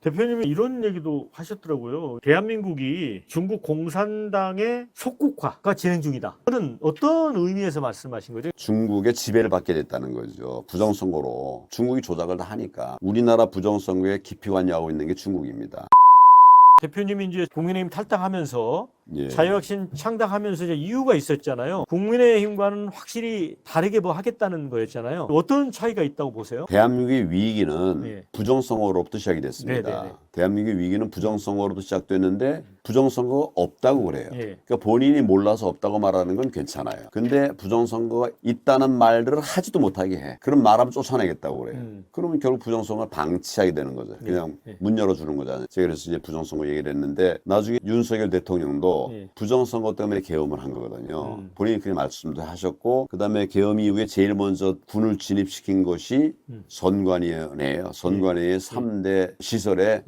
대표님이 이런 얘기도 하셨더라고요. 대한민국이 중국 공산당의 속국화가 진행 중이다. 그건 어떤 의미에서 말씀하신 거죠? 중국의 지배를 받게 됐다는 거죠. 부정선거로. 중국이 조작을 다 하니까. 우리나라 부정선거에 깊이 관여하고 있는 게 중국입니다. 대표님이 이제 국민의힘 탈당하면서 예. 자유혁신 창당하면서 이제 이유가 있었잖아요. 국민의힘과는 확실히 다르게 뭐 하겠다는 거였잖아요. 어떤 차이가 있다고 보세요? 대한민국의 위기는 예. 부정선거로부터 시작이 됐습니다. 네네네. 대한민국의 위기는 부정선거로부터 시작됐는데 부정선거가 없다고 그래요. 예. 그러니까 본인이 몰라서 없다고 말하는 건 괜찮아요. 근데 부정선거가 있다는 말들을 하지도 못하게 해. 그럼 말하면 쫓아내겠다고 그래요. 그러면 결국 부정선거를 방치하게 되는 거죠. 그냥 예. 문 열어주는 거잖아요. 제가 그래서 이제 부정선거 얘기를 했는데 나중에 윤석열 대통령도 예. 부정선거 때문에 계엄을 한 거거든요. 본인이 그렇게 말씀도 하셨고 그다음에 계엄 이후에 제일 먼저 군을 진입시킨 것이 선관위원회예요. 선관위의 3대 시설에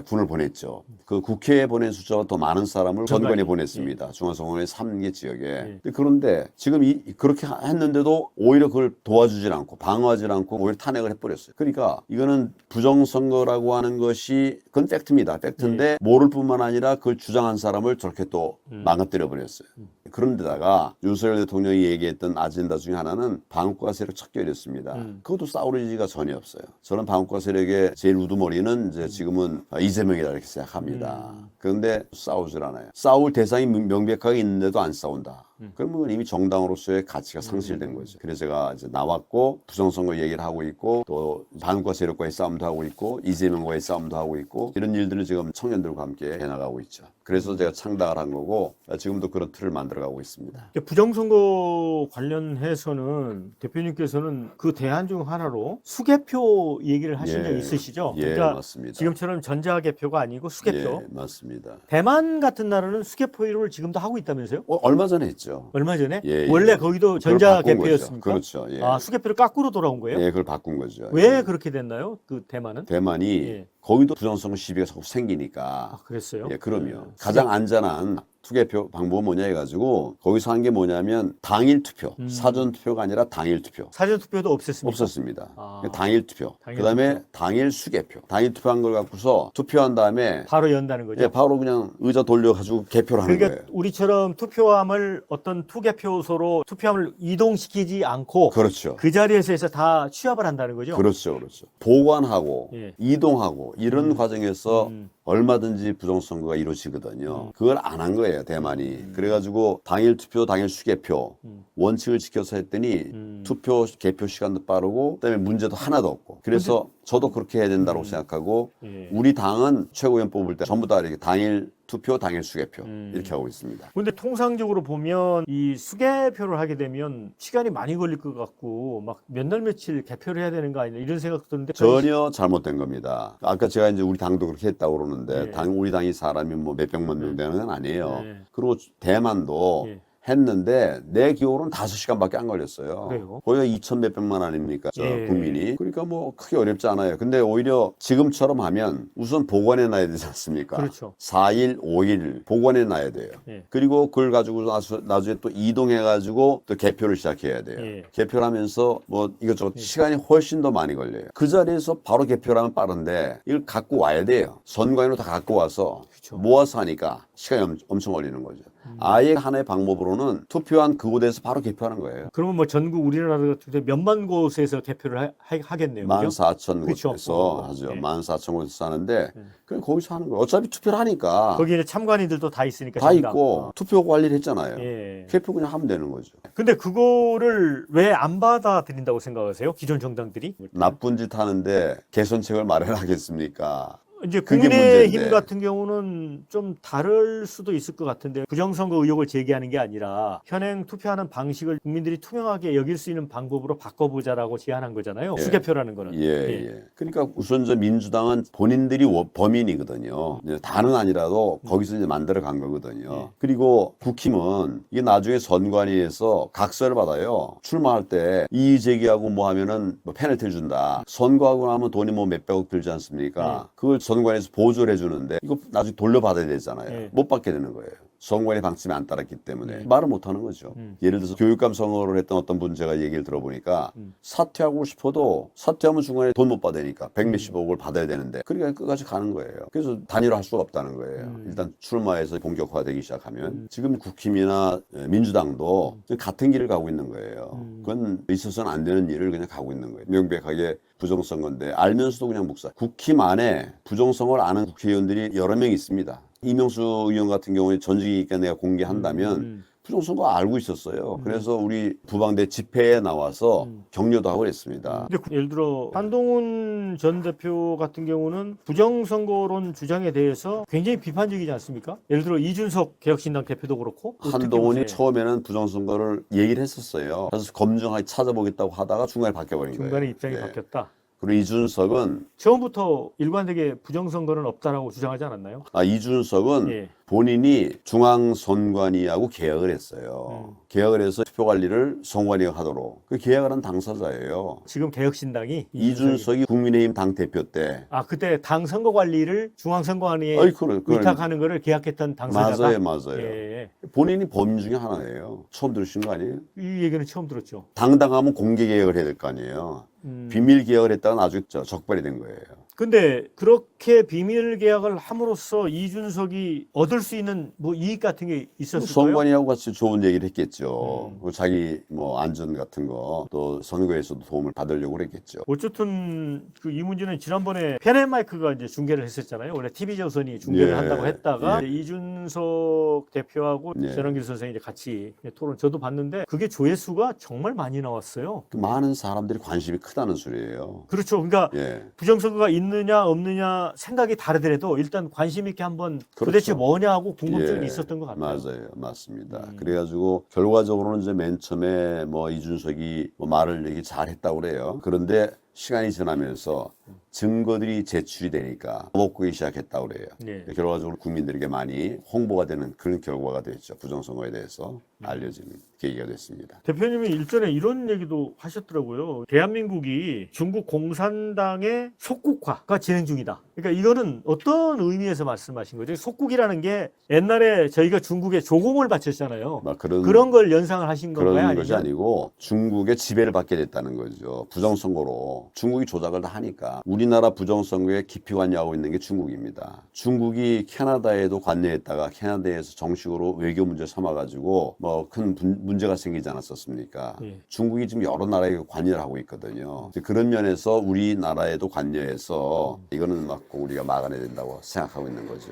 군을 보냈죠. 그 국회에 보낸 숫자가 더 많은 사람을 선관위에 보냈습니다. 중앙선관위 3개 지역에. 그런데 지금 그렇게 했는데도 오히려 그걸 도와주질 않고 방어하지 않고 오히려 탄핵을 해버렸어요. 그러니까 이거는 부정선거라고 하는 것이 그건 팩트입니다. 팩트인데 모를 뿐만 아니라 그걸 주장한 사람을 저렇게 또 망가뜨려 버렸어요. 그런데다가 윤석열 대통령이 얘기했던 아젠다 중에 하나는 방어과 세력 척결이었습니다. 그것도 싸울 의지가 전혀 없어요. 저는 방어과 세력의 제일 우두머리는 이제 지금은 이재명이다 이렇게 생각합니다. 그런데 싸우질 않아요. 싸울 대상이 명백하게 있는데도 안 싸운다. 그러면 이미 정당으로서의 가치가 상실된 거죠. 그래서 제가 이제 나왔고 부정선거 얘기를 하고 있고 또 반과 세력과의 싸움도 하고 있고 이재명과의 싸움도 하고 있고 이런 일들을 지금 청년들과 함께 해나가고 있죠. 그래서 제가 창당을 한 거고 지금도 그런 틀을 만들어가고 있습니다. 부정선거 관련해서는 대표님께서는 그 대안 중 하나로 수개표 얘기를 하신 적 있으시죠? 예, 그러니까 맞습니다. 지금처럼 전자개표가 아니고 수개표. 예, 맞습니다. 대만 같은 나라는 수개표를 지금도 하고 있다면서요? 얼마 전에 했죠. 얼마 전에? 예, 원래 거기도 그걸 전자개표였습니까? 바꾼 거죠. 그렇죠. 예. 아, 수개표를 거꾸로 돌아온 거예요? 예, 그걸 바꾼 거죠. 왜 예. 그렇게 됐나요? 그 대만은? 대만이 예. 거기도 부정선거 시비가 자꾸 생기니까. 아, 그랬어요? 예, 그럼요. 가장 안전한 투개표 방법은 뭐냐 해가지고 거기서 한 게 뭐냐면 당일 투표, 사전 투표가 아니라 당일 투표. 사전 투표도 없앴습니까? 없었습니다. 아. 당일 투표. 당일 그다음에 당일 수개표. 당일 투표한 걸 갖고서 투표한 다음에 바로 연다는 거죠? 예, 바로 그냥 의자 돌려가지고 개표를 하는 그러니까 거예요. 우리처럼 투표함을 어떤 투개표소로 투표함을 이동시키지 않고 그렇죠. 그 자리에서 해서 다 취합을 한다는 거죠? 그렇죠, 그렇죠. 보관하고 예. 이동하고 이런 과정에서 얼마든지 부정선거가 이루어지거든요. 그걸 안 한 거예요, 대만이. 그래가지고 당일 투표, 당일 수개표 원칙을 지켜서 했더니 투표, 개표 시간도 빠르고 그다음에 문제도 하나도 없고. 그래서 저도 그렇게 해야 된다고 생각하고 예. 우리 당은 최고위원 뽑을 때 전부 다 이렇게 당일 투표, 당일 수개표 이렇게 하고 있습니다. 근데 통상적으로 보면 이 수개표를 하게 되면 시간이 많이 걸릴 것 같고 막 몇 날 며칠 개표를 해야 되는 거 아니냐 이런 생각도 드는데 전혀 잘못된 겁니다. 아까 제가 이제 우리 당도 그렇게 했다고 그러는데 예. 우리 당이 사람이 뭐 몇백만 명 되는 건 아니에요. 예. 그리고 대만도 예. 했는데 내 기억으로는 5시간밖에 안 걸렸어요. 그래요? 거기가 2천 몇백만 아닙니까? 예. 국민이. 그러니까 뭐 크게 어렵지 않아요. 근데 오히려 지금처럼 하면 우선 보관해 놔야 되지 않습니까? 그렇죠. 4일, 5일 보관해 놔야 돼요. 예. 그리고 그걸 가지고 나중에 또 이동해 가지고 또 개표를 시작해야 돼요. 예. 개표를 하면서 뭐 이것저것 시간이 훨씬 더 많이 걸려요. 그 자리에서 바로 개표를 하면 빠른데 이걸 갖고 와야 돼요. 선관위로 다 갖고 와서 그렇죠. 모아서 하니까 시간이 엄청 걸리는 거죠. 아예 하나의 방법으로는 투표한 그곳에서 바로 개표하는 거예요. 그러면 뭐 전국 우리나라 같은 데 몇만 곳에서 개표를 하겠네요. 그죠? 14,000 그렇죠. 곳에서 하죠. 예. 14,000 곳에서 하는데 그냥 거기서 하는 거예요. 어차피 투표를 하니까 거기에 참관인들도 다 있으니까 다 정당. 있고 투표 관리를 했잖아요. 예. 개표 그냥 하면 되는 거죠. 근데 그거를 왜 안 받아들인다고 생각하세요? 기존 정당들이? 나쁜 짓 하는데 개선책을 마련하겠습니까? 이제 그게 국민의힘 문제인데. 같은 경우는 좀 다를 수도 있을 것 같은데 부정선거 의혹을 제기하는 게 아니라 현행 투표하는 방식을 국민들이 투명하게 여길 수 있는 방법으로 바꿔보자라고 제안한 거잖아요. 예. 수개표라는 거는. 예. 그러니까 우선 저 민주당은 본인들이 범인이거든요. 다는 아니라도 거기서 이제 만들어 간 거거든요. 그리고 국힘은 이게 나중에 선관위에서 각서를 받아요. 출마할 때 이의 제기하고 뭐 하면은 뭐 페널티를 준다. 선거하고 나면 돈이 뭐 몇백억 들지 않습니까? 그걸 선관위에서 보조를 해주는데 이거 나중에 돌려받아야 되잖아요. 못 받게 되는 거예요. 선관위 방침에 안 따랐기 때문에 말을 못하는 거죠. 예를 들어서 교육감 선거를 했던 어떤 분 제가 얘기를 들어보니까 사퇴하고 싶어도 사퇴하면 중간에 돈 못 받으니까 100몇십억을 받아야 되는데 그러니까 끝까지 가는 거예요. 그래서 단일화할 수가 없다는 거예요. 일단 출마해서 본격화되기 시작하면 지금 국힘이나 민주당도 같은 길을 가고 있는 거예요. 그건 있어서는 안 되는 일을 그냥 가고 있는 거예요. 명백하게 부정선거인데 알면서도 그냥 묵살. 국힘 안에 부정선거를 아는 국회의원들이 여러 명 있습니다. 이명수 의원 같은 경우에 전직이니까 내가 공개한다면 부정선거 알고 있었어요. 그래서 우리 부방대 집회에 나와서 격려도 하고 그랬습니다. 근데 예를 들어 한동훈 전 대표 같은 경우는 부정선거론 주장에 대해서 굉장히 비판적이지 않습니까? 예를 들어 이준석 개혁신당 대표도 그렇고 한동훈이 처음에는 부정선거를 얘기를 했었어요. 그래서 검증하게 찾아보겠다고 하다가 중간에 바뀌어버린 거예요. 중간에 입장이 네. 바뀌었다. 그리고 이준석은 처음부터 일관되게 부정선거는 없다라고 주장하지 않았나요? 이준석은 예. 본인이 중앙선관위하고 계약을 했어요. 계약을 해서 투표 관리를 선관위가 하도록 그 계약을 한 당사자예요. 지금 개혁신당이 이준석이 국민의힘 당 대표 때 그때 당 선거 관리를 중앙선관위에 위탁하는 거를 계약했던 당사자가 맞아요. 예. 본인이 범인 중에 하나예요. 처음 들으신 거 아니에요? 이 얘기는 처음 들었죠. 당당하면 공개 계약을 해야 될 거 아니에요. 비밀 계약을 했다가 나중에 적발이 된 거예요. 근데 그렇게 비밀 계약을 함으로써 이준석이 얻을 수 있는 뭐 이익 같은 게 있었을까요? 선관위하고 같이 좋은 얘기를 했겠죠. 그리고 자기 뭐 안전 같은 거 또 선거에서도 도움을 받으려고 그랬겠죠. 어쨌든 그 이 문제는 지난번에 페넨마이크가 이제 중계를 했었잖아요. 원래 TV조선이 중계를 한다고 했다가 이준석 대표하고 전원길 선생이 이제 같이 토론 저도 봤는데 그게 조회수가 정말 많이 나왔어요. 많은 사람들이 관심이 크다는 소리예요. 그렇죠. 그러니까 부정선거가 있느냐 없느냐 생각이 다르더라도 일단 관심 있게 한번 도대체 뭐냐 하고 궁금증이 있었던 것 같아요. 맞아요. 맞습니다. 그래가지고 결과적으로는 이제 맨 처음에 뭐 이준석이 뭐 말을 얘기 잘했다고 그래요. 그런데 시간이 지나면서 증거들이 제출이 되니까 먹고 시작했다고 그래요. 결과적으로 국민들에게 많이 홍보가 되는 그런 결과가 됐죠. 부정선거에 대해서 알려지는 계기가 됐습니다. 대표님이 일전에 이런 얘기도 하셨더라고요. 대한민국이 중국 공산당의 속국화가 진행 중이다. 그러니까 이거는 어떤 의미에서 말씀하신 거죠? 속국이라는 게 옛날에 저희가 중국에 조공을 바쳤잖아요. 그런 걸 연상을 하신 건가요? 그런 것이 아니고 중국의 지배를 받게 됐다는 거죠. 부정선거로. 중국이 조작을 다 하니까 우리나라 부정선거에 깊이 관여하고 있는 게 중국입니다. 중국이 캐나다에도 관여했다가 캐나다에서 정식으로 외교 문제 삼아가지고 뭐 큰 문제가 생기지 않았었습니까? 중국이 지금 여러 나라에 관여를 하고 있거든요. 그런 면에서 우리나라에도 관여해서 이거는 막 우리가 막아내야 된다고 생각하고 있는 거죠.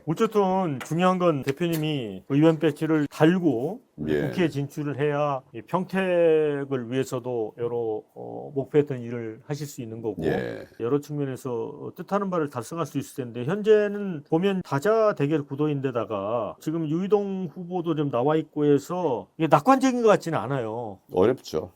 어쨌든 중요한 건 대표님이 의원 배지를 달고 국회에 진출을 해야 평택을 위해서도 여러 목표했던 일을 하실 수 있는 거고 여러 측면에서 뜻하는 바를 달성할 수 있을 텐데 현재는 보면 다자 대결 구도인데다가 지금 유이동 후보도 좀 나와 있고 해서 이게 낙관적인 것 같지는 않아요. 어렵죠.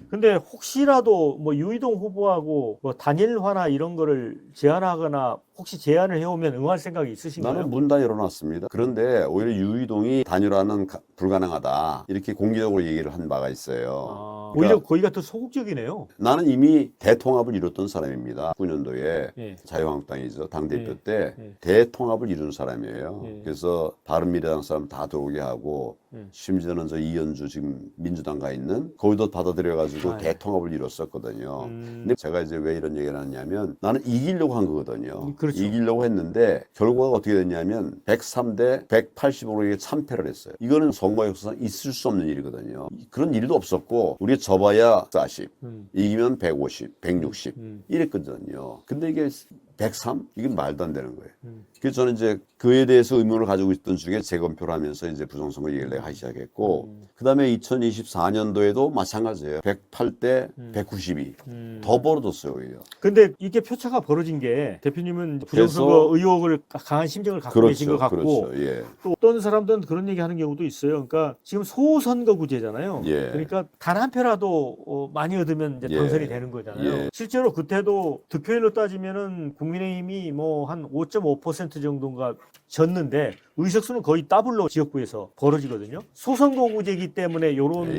근데 혹시라도 뭐 유이동 후보하고 뭐 단일화나 이런 거를 제안하거나 혹시 제안을 해오면 응할 생각이 있으신가요? 나는 문 다 열어놨습니다. 그런데 오히려 유이동이 단일화는 불가능하다 이렇게 공개적으로 얘기를 한 바가 있어요. 오히려 거기가 더 소극적이네요. 나는 이미 대통합을 이뤘던 사람입니다. 9년도에 자유한국당이죠. 당대표 때 대통합을 이룬 사람이에요. 그래서 바른미래당 사람 다 들어오게 하고 심지어는 저 이현주 지금 민주당 가 있는 거기도 받아들여가지고 대통합을 이뤘었거든요. 근데 제가 이제 왜 이런 얘기를 하냐면 나는 이기려고 한 거거든요. 이기려고 했는데 결과가 어떻게 됐냐면 103대 180으로 참패를 했어요. 이거는 선거 역사상 있을 수 없는 일이거든요. 그런 일도 없었고 우리가 접어야 40, 이기면 150, 160 이랬거든요. 근데 이게 103? 이게 말도 안 되는 거예요. 그래서 저는 이제 그에 대해서 의문을 가지고 있던 중에 재검표를 하면서 이제 부정선거 얘기를 내가 하기 시작했고, 그 다음에 2024년도에도 마찬가지예요. 108대 192. 더 벌어졌어요, 오히려. 근데 이게 표차가 벌어진 게 대표님은 부정선거 의혹을 강한 심정을 갖고 계신 것 같고, 또 어떤 사람들은 그런 얘기 하는 경우도 있어요. 그러니까 지금 소선거구제잖아요. 그러니까 단 한 표라도 많이 얻으면 이제 당선이 되는 거잖아요. 실제로 그때도 득표율로 따지면은 국민의힘이 뭐 한 5.5% 정도인가 졌는데 의석수는 거의 더블로 지역구에서 벌어지거든요. 소선거구제이기 때문에 이런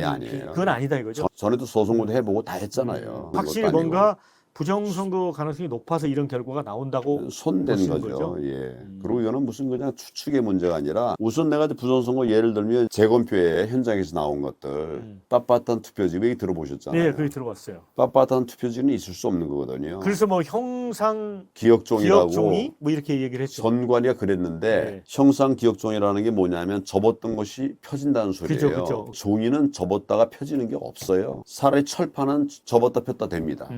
그건 아니다 이거죠. 전에도 소선거도 해보고 다 했잖아요. 확실히 뭔가 부정선거 가능성이 높아서 이런 결과가 나온다고 손댄 보시는 거죠. 예. 그리고 이거는 무슨 그냥 추측의 문제가 아니라 우선 내가 부정선거 예를 들면 재검표에 현장에서 나온 것들 빳빳한 투표지 왜 들어보셨잖아요. 네, 그게 들어봤어요. 빳빳한 투표지는 있을 수 없는 거거든요. 그래서 뭐 형상 기억종이라고 기억종이 뭐 이렇게 얘기를 했죠. 선관위가 그랬는데 네. 형상 기억종이라는 게 뭐냐면 접었던 것이 펴진다는 소리예요. 그죠. 종이는 접었다가 펴지는 게 없어요. 사람의 철판은 접었다 폈다 됩니다.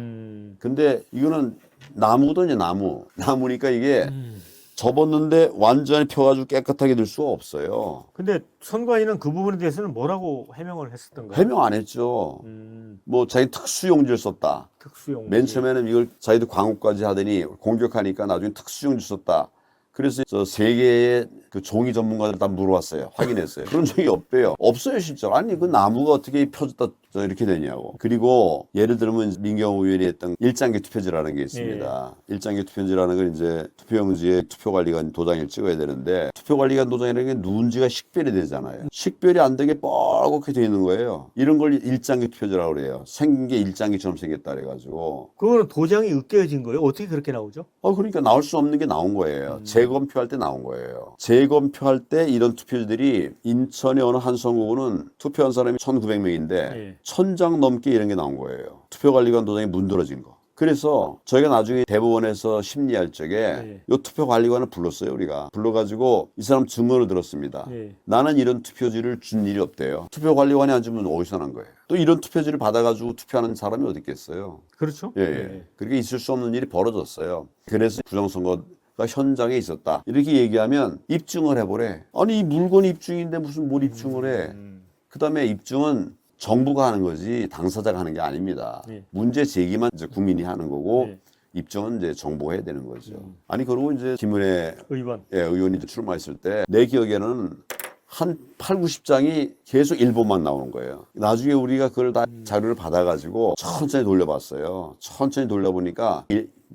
근데 이거는 나무거든요. 나무니까 이게 접었는데 완전히 펴가지고 깨끗하게 될 수가 없어요. 근데 선관위는 그 부분에 대해서는 뭐라고 해명을 했었던가요? 해명 안 했죠. 뭐 자기 특수용지를 썼다. 특수용지. 맨 처음에는 이걸 자기도 광고까지 하더니 공격하니까 나중에 특수용지 썼다. 그래서 저 세계의 그 종이 전문가들 다 물어봤어요. 확인했어요. 그런 적이 없대요. 없어요, 실제로. 아니, 그 나무가 어떻게 펴졌다 이렇게 되냐고. 그리고 예를 들면 민경호 의원이 했던 일장기 투표지라는 게 있습니다. 일장기 투표지라는 건 이제 투표용지에 투표관리관 도장을 찍어야 되는데 투표관리관 도장이라는 게 누군지가 식별이 되잖아요. 식별이 안 되게 뻘겋게 돼 있는 거예요. 이런 걸 일장기 투표지라고 그래요. 생긴 게 일장기처럼 생겼다 그래가지고. 그거는 도장이 으깨어진 거예요? 어떻게 그렇게 나오죠? 그러니까 나올 수 없는 게 나온 거예요. 재검표할 때 나온 거예요. 재검표할 때 이런 투표지들이 인천의 어느 한 선거구는 투표한 사람이 1,900명인데 1,000장 넘게 이런 게 나온 거예요. 투표관리관 도장이 문드러진 거. 그래서 저희가 나중에 대법원에서 심리할 적에 이 투표관리관을 불렀어요. 우리가 불러가지고 이 사람 증언을 들었습니다. 나는 이런 투표지를 준 일이 없대요. 투표관리관이 안 주면 어디서 난 거예요. 또 이런 투표지를 받아가지고 투표하는 사람이 어디 있겠어요. 그렇죠. 예. 그렇게 있을 수 없는 일이 벌어졌어요. 그래서 부정선거 현장에 있었다. 이렇게 얘기하면 입증을 해보래. 아니 이 물건이 입증인데 무슨 뭘 입증을 해. 그 다음에 입증은 정부가 하는 거지 당사자가 하는 게 아닙니다. 문제 제기만 이제 국민이 하는 거고 입증은 이제 정부가 해야 되는 거죠. 아니 그리고 이제 김은혜 의원이 이제 출마했을 때 내 기억에는 한 8, 90장이 계속 일본만 나오는 거예요. 나중에 우리가 그걸 다 자료를 받아가지고 천천히 돌려봤어요. 천천히 돌려보니까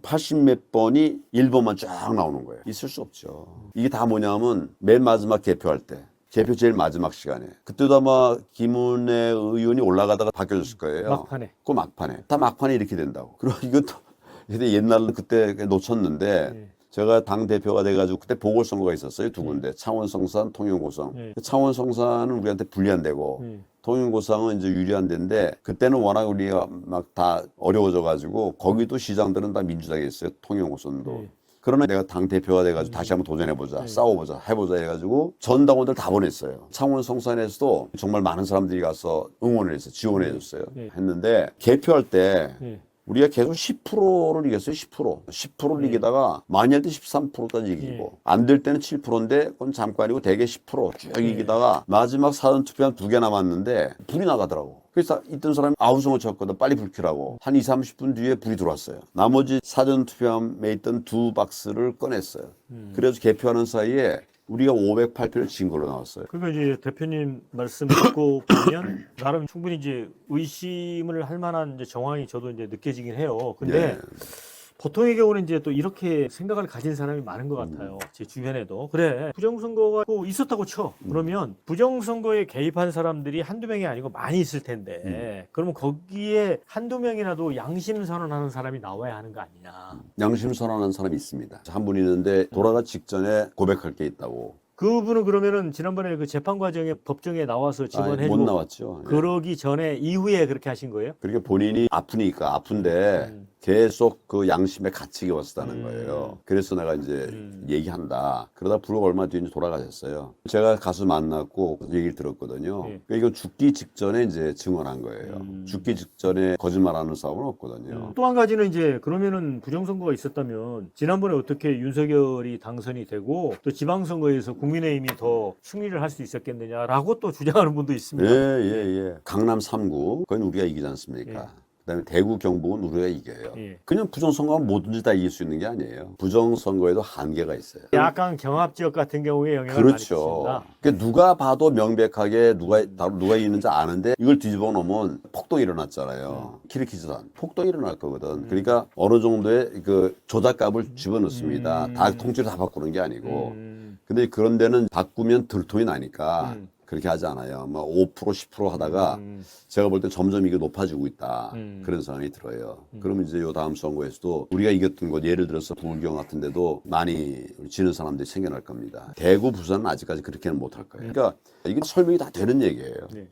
80몇 번이 1번만 쫙 나오는 거예요. 있을 수 없죠. 이게 다 뭐냐면 맨 마지막 개표할 때. 개표 제일 마지막 시간에. 그때도 아마 김은혜 의원이 올라가다가 바뀌어졌을 거예요. 막판에. 그 막판에. 다 막판에 이렇게 된다고. 그리고 이것도 옛날에 그때 놓쳤는데 제가 당대표가 돼가지고 그때 보궐선거가 있었어요. 두 군데. 창원성산, 통영고성. 창원성산은 우리한테 불리한 데고 통영고성은 이제 유리한 데인데 그때는 워낙 우리가 막 다 어려워져가지고 거기도 시장들은 다 민주당이 있어요. 통영고성도. 그러나 내가 당대표가 돼가지고 다시 한번 도전해보자. 싸워보자. 해보자 해가지고 전 당원들 다 보냈어요. 창원 성산에서도 정말 많은 사람들이 가서 응원을 했어요. 지원해줬어요. 했는데 개표할 때 우리가 계속 10%를 이겼어요. 10%를 이기다가 많이 할 때 13%까지 이기고 안 될 때는 7%인데 그건 잠깐이고 대개 10% 쭉 이기다가 마지막 사전투표한 2개 남았는데 불이 나가더라고. 그래서 있던 사람이 아우성을 쳤거든. 빨리 불 켜라고. 한 20, 30분 뒤에 불이 들어왔어요. 나머지 사전투표함에 있던 2박스를 꺼냈어요. 그래서 개표하는 사이에 우리가 508표를 진 걸로 나왔어요. 그러니까 이제 대표님 말씀 듣고 보면 나름 충분히 이제 의심을 할 만한 이제 정황이 저도 이제 느껴지긴 해요. 근데 보통의 경우는 이제 또 이렇게 생각을 가진 사람이 많은 것 같아요. 제 주변에도. 그래, 부정선거가 또 있었다고 쳐. 그러면 부정선거에 개입한 사람들이 한두 명이 아니고 많이 있을 텐데 그러면 거기에 한두 명이라도 양심 선언하는 사람이 나와야 하는 거 아니냐. 양심 선언하는 사람이 있습니다. 한 분 있는데 돌아가 직전에 고백할 게 있다고. 그분은 그러면은 지난번에 그 재판 과정에 법정에 나와서 증언해주고 못 나왔죠. 그러기 전에 이후에 그렇게 하신 거예요? 그러니까 본인이 아프니까 아픈데 계속 그 양심에 갇히게 왔었다는 거예요. 그래서 내가 이제 얘기한다. 그러다 불과 얼마 뒤에 돌아가셨어요. 제가 가서 만났고 얘기를 들었거든요. 그러니까 이건 죽기 직전에 이제 증언한 거예요. 죽기 직전에 거짓말하는 싸움은 없거든요. 또 한 가지는 이제 그러면은 부정선거가 있었다면 지난번에 어떻게 윤석열이 당선이 되고 또 지방선거에서 국민의힘이 더 승리를 할 수 있었겠느냐라고 또 주장하는 분도 있습니다. 예. 강남 3구 그건 우리가 이기지 않습니까? 그다음에 대구 경북은 우리가 이겨요. 그냥 부정선거는 뭐든지 다 이길 수 있는 게 아니에요. 부정선거에도 한계가 있어요. 약간 경합지역 같은 경우에 영향을 많이 끼친다. 그러니까 누가 봐도 명백하게 누가 이기는지 아는데 이걸 뒤집어 놓으면 폭동이 일어났잖아요. 키르키즈단 폭동이 일어날 거거든. 그러니까 어느 정도의 그 조작값을 집어넣습니다. 다 통째로 다 바꾸는 게 아니고. 근데 그런 데는 바꾸면 들통이 나니까 그렇게 하지 않아요. 뭐 5% 10% 하다가 제가 볼 때 점점 이게 높아지고 있다. 그런 생각이 들어요. 그러면 이제 요 다음 선거에서도 우리가 이겼던 곳 예를 들어서 부울경 같은 데도 많이 지는 사람들이 생겨날 겁니다. 대구 부산은 아직까지 그렇게는 못할 거예요. 그러니까 이게 설명이 다 되는 얘기예요. 네.